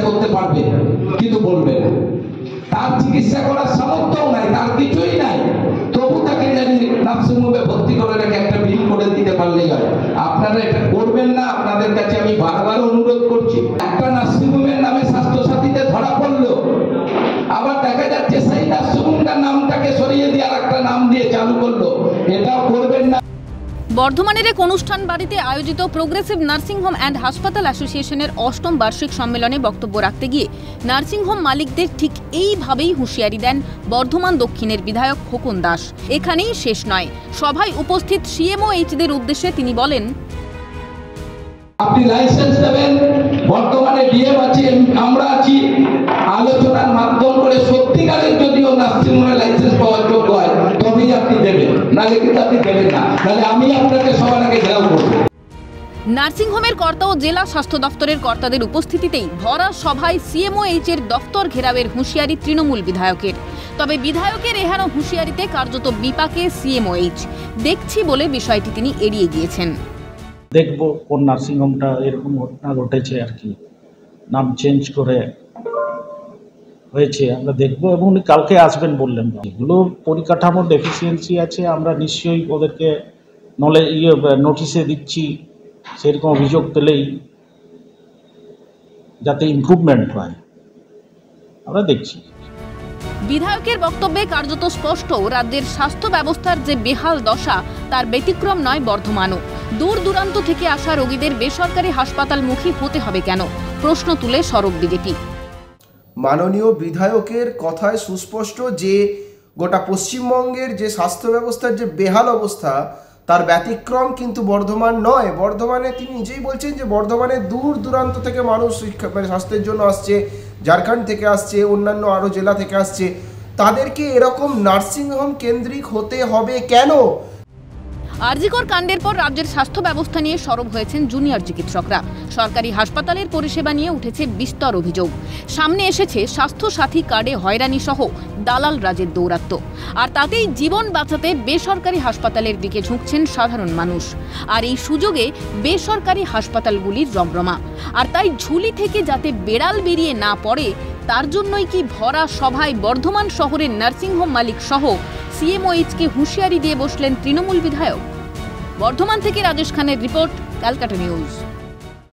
করতে পারবে কিন্তু বলবে না, তার চিকিৎসা করার সামর্থ্য নাই, তার কিছুই নাই, তবু তাকে জানি নার্সিংহোমে ভর্তি করে রেখে একটা বিল করে দিতে পারলেই হয়। আপনারা এটা করবেন না, আপনাদের কাছে আমি বারবার অনুরোধ করছি। একটা নার্সিংহোমের নামে স্বাস্থ্যসাথীতে ধরা পড়লো, আবার দেখা যাচ্ছে সেই নার্সিংহোমটার নামটাকে সরিয়ে দিয়ে আর একটা নাম দিয়ে চালু করলো, এটাও করবেন না। বর্ধমানের এক অনুষ্ঠান বাড়িতে আয়োজিত প্রোগ্রেসিভ নার্সিং হোম অ্যান্ড হাসপাতাল অ্যাসোসিয়েশনের ৮ম বার্ষিক সম্মেলনে বক্তব্য রাখতে গিয়ে নার্সিং হোম মালিকদের ঠিক এইভাবেই হুঁশিয়ারি দেন বর্ধমান দক্ষিণের বিধায়ক খোকন দাস। এখানেই শেষ নয়, সভায় উপস্থিত সিএমওএইচদের উদ্দেশ্যে তিনি বলেন, আপনি লাইসেন্স দেবেন, বর্তমানে ডিএম আছে, আমরা আছি, আলোচনার মাধ্যম করে সত্যিকারের যদিও নার্সিংহোমের লাইসেন্স পাওয়ার যোগ্য হয় তবেই আপনি দেবেন, নাহলে কিন্তু আপনি দেবেন না, নাহলে আমি আপনাকে সবার আগে ঘেরাও করব। নার্সিংহোমের কর্তা ও জেলা স্বাস্থ্য দপ্তরের কর্তাদের উপস্থিতিতেই ভরা সভায় সিএমওএইচ এর দপ্তর ঘেরাওয়ের হুঁশিয়ারি তৃণমূল বিধায়কের। তবে বিধায়কের এহেন হুঁশিয়ারিতে কার্যত বিপাকে সিএমওএইচ, দেখছি বলে বিষয়টি তিনি এড়িয়ে গিয়েছেন। দেখবো কোন নার্সিংহোমটা এরকম ঘটনা ঘটেছে আর কি, নাম চেঞ্জ করে হয়েছে, আমরা দেখবো এবং উনি কালকে আসবেন বললেন। এগুলো পরিকাঠামোর ডেফিসিয়েন্সি আছে, আমরা নিশ্চয়ই ওদেরকে নোটিশে দিচ্ছি, সেরকম অভিযোগ পেলেই যাতে ইমপ্রুভমেন্ট হয় আমরা দেখছি। বিধায়কের বক্তব্যে কার্যত স্পষ্ট, রাজ্যের স্বাস্থ্য ব্যবস্থার যে বেহাল দশা তার ব্যতিক্রম নয় বর্ধমানও। দূর দূরান্ত থেকে আসা রোগীদের বেসরকারি হাসপাতালমুখী হতে হবে কেন, প্রশ্ন তুলে সরব বিজেপি। মাননীয় বিধায়কের কথায় সুস্পষ্ট যে গোটা পশ্চিমবঙ্গের যে স্বাস্থ্য ব্যবস্থার যে বেহাল অবস্থা তার ব্যতিক্রম কিন্তু বর্ধমান নয়। বর্ধমানে তিনি নিজেই বলছেন যে বর্ধমানে দূর দূরান্ত থেকে মানুষ স্বাস্থ্যের জন্য আসছে, ঝাড়খণ্ড থেকে আসছে, অন্যান্য আরও জেলা থেকে আসছে, তাদেরকে এরকম নার্সিংহোম কেন্দ্রিক হতে হবে কেন? আরজিকর কাণ্ডের পর রাজ্যের স্বাস্থ্য ব্যবস্থা নিয়ে সরব হয়েছেন জুনিয়র চিকিৎসকরা। সরকারি হাসপাতালের পরিষেবা নিয়ে উঠেছে বিস্তর অভিযোগ। সামনে এসেছে স্বাস্থ্য সাথী কার্ডে হয়রানি সহ দালাল রাজের দৌরাত্ম্য। আর তাতেই জীবন বাঁচাতে বেসরকারি হাসপাতালের দিকে ঝুঁকছেন সাধারণ মানুষ। আর এই সুযোগে বেসরকারি হাসপাতালগুলির রমরমা। আর তাই ঝুলি থেকে যাতে বেড়াল বেরিয়ে না পড়ে তার জন্যই কি ভরা সভায় বর্ধমান শহরের নার্সিংহোম মালিক সহ সিএমওএইচকে হুঁশিয়ারি দিয়ে বসলেন তৃণমূল বিধায়ক। বর্ধমান থেকে রাজেশ খানের রিপোর্ট, ক্যালকাটা নিউজ।